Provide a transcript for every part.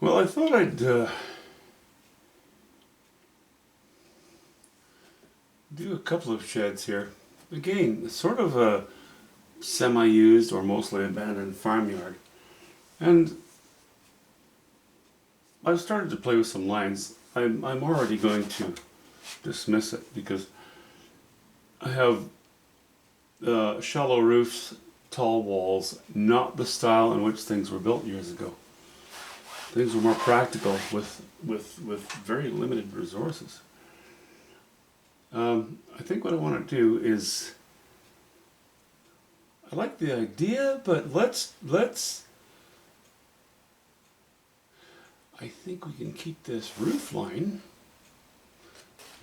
Well, I thought I'd do a couple of sheds here. Again, sort of a semi-used or mostly abandoned farmyard. And I've started to play with some lines. I'm already going to dismiss it because I have shallow roofs, tall walls, not the style in which things were built years ago. Things were more practical with very limited resources. I think what I want to do is, I like the idea, but let's I think we can keep this roof line,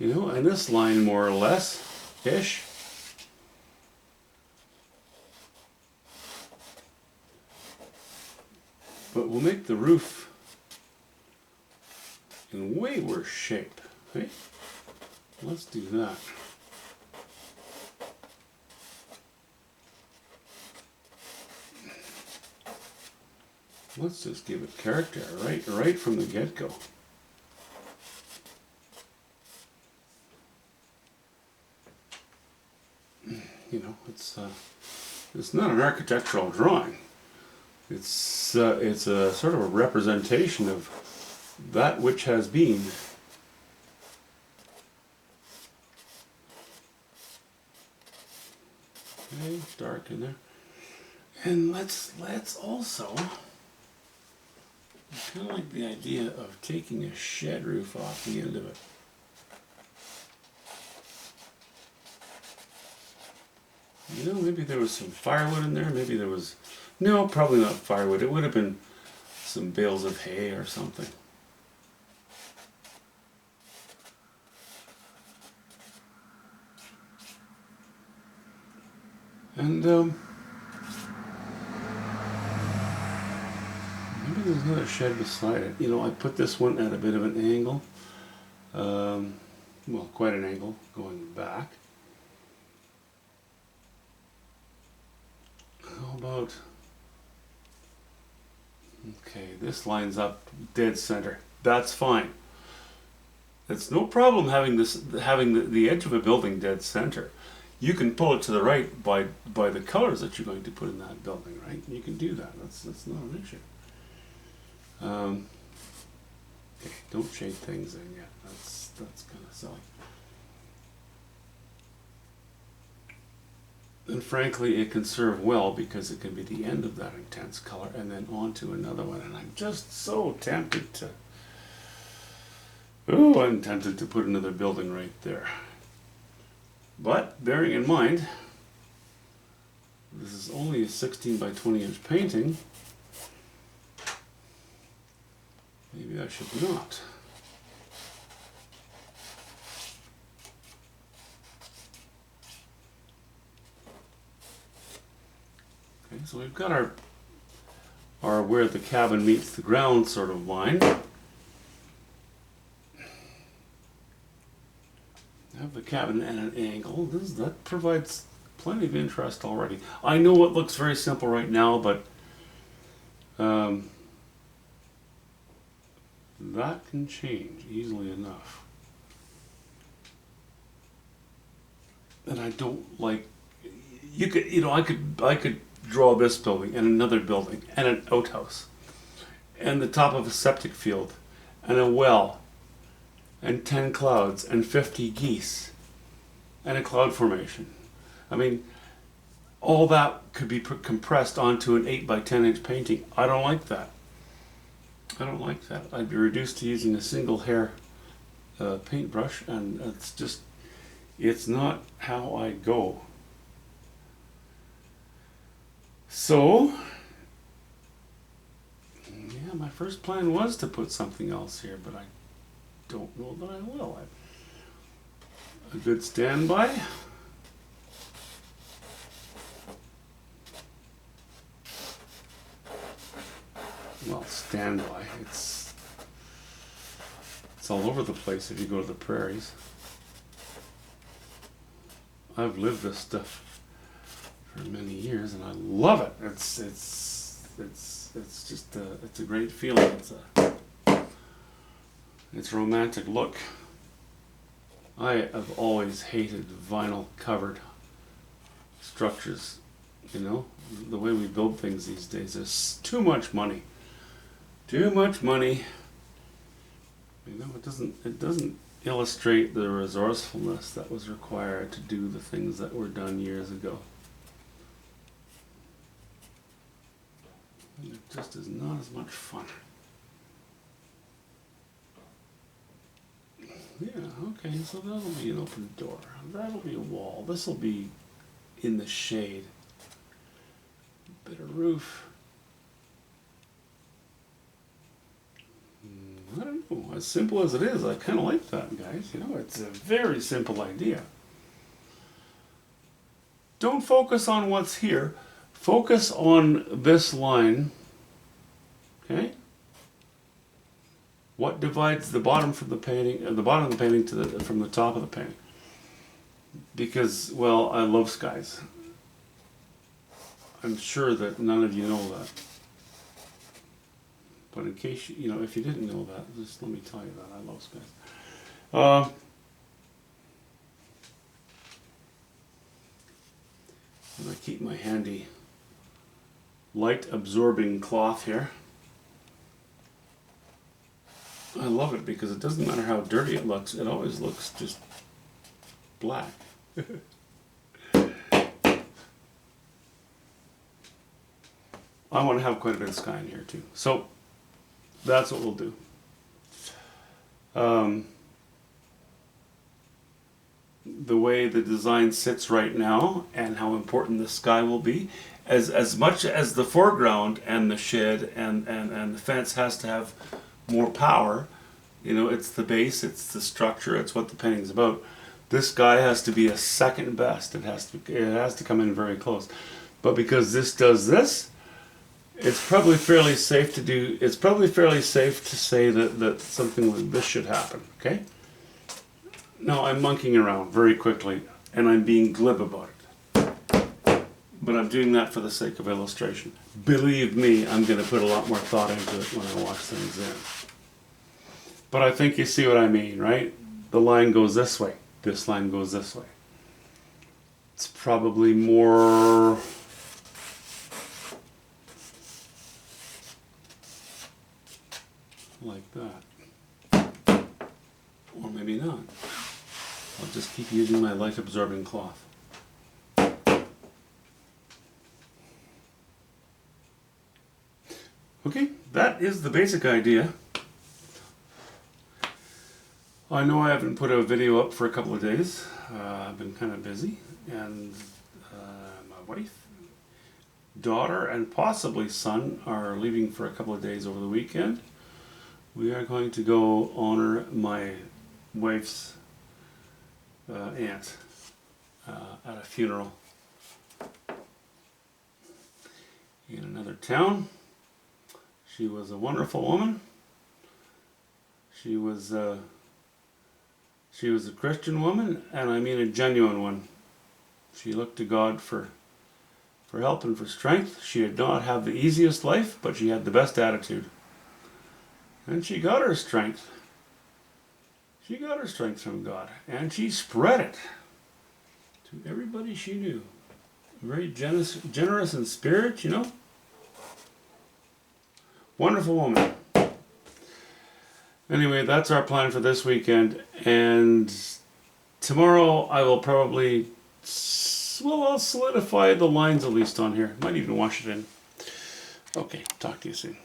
and this line more or less ish. But we'll make the roof in way worse shape, right? Let's do that. Let's just give it character right from the get-go. It's not an architectural drawing. It's a sort of a representation of that which has been. Okay, dark in there. And let's also, I kind of like the idea of taking a shed roof off the end of it. Maybe there was some firewood in there. Maybe there was, no, probably not firewood. It would have been some bales of hay or something. And maybe there's another shed beside it. I put this one at a bit of an angle. Well, quite an angle going back. How about, okay, this lines up dead center. That's fine. It's no problem having the edge of a building dead center. You can pull it to the right by the colors that you're going to put in that building, right? You can do that. That's not an issue. Okay, don't shade things in yet. That's kind of silly. And frankly, it can serve well because it can be the end of that intense color and then on to another one. And I'm just so tempted to, I'm tempted to put another building right there. But bearing in mind, this is only a 16 by 20 inch painting, maybe I should not. Okay, so we've got our where the cabin meets the ground sort of line. Have the cabin at an angle. That provides plenty of interest already. I know it looks very simple right now, but that can change easily enough. And I don't like, I could draw this building and another building and an outhouse and the top of a septic field and a well and 10 clouds and 50 geese and a cloud formation. I mean, all that could be compressed onto an 8 by 10 inch painting. I don't like that. I'd be reduced to using a single hair paintbrush, and it's not how I go. So, yeah, my first plan was to put something else here, but I don't know that I will. A good standby. Well, standby. It's all over the place if you go to the prairies. I've lived this stuff for many years, and I love it. It's just it's a great feeling. its romantic look. I have always hated vinyl covered structures. You know, the way we build things these days, there's too much money. Too much money. You know, it doesn't illustrate the resourcefulness that was required to do the things that were done years ago. And it just is not as much fun. Yeah, okay, so that'll be an open door. That'll be a wall. This'll be in the shade. Bit of roof. I don't know. As simple as it is, I kind of like that, guys. You know, it's a very simple idea. Don't focus on what's here. Focus on this line. Okay? What divides the bottom from the painting, the bottom of the painting to from the top of the painting? Because, well, I love skies. I'm sure that none of you know that. But in case you know, if you didn't know that, just let me tell you that I love skies. And I keep my handy light absorbing cloth here. I love it because it doesn't matter how dirty it looks, it always looks just black. I want to have quite a bit of sky in here too. So that's what we'll do. The way the design sits right now and how important the sky will be, as much as the foreground and the shed and the fence has to have more power, you know, it's the base, it's the structure, it's what the painting's about. This guy has to be a second best. It has to come in very close. But because this does this, it's probably fairly safe to do. It's probably fairly safe to say that something like this should happen. Okay. Now I'm monkeying around very quickly, and I'm being glib about it. But I'm doing that for the sake of illustration. Believe me, I'm going to put a lot more thought into it when I watch things in. But I think you see what I mean, right? The line goes this way. This line goes this way. It's probably more like that. Or maybe not. I'll just keep using my light absorbing cloth. Okay, that is the basic idea. I know I haven't put a video up for a couple of days. I've been kind of busy, and my wife, daughter, and possibly son are leaving for a couple of days over the weekend. We are going to go honor my wife's aunt at a funeral in another town. She was a wonderful woman. She was a Christian woman, and I mean a genuine one. She looked to God for help and for strength. She did not have the easiest life, but she had the best attitude. And she got her strength. She got her strength from God, and she spread it to everybody she knew. Very generous in spirit, you know. Wonderful woman. Anyway, that's our plan for this weekend, and tomorrow I will probably, well, I'll solidify the lines at least on here. Might even wash it in. Okay, talk to you soon.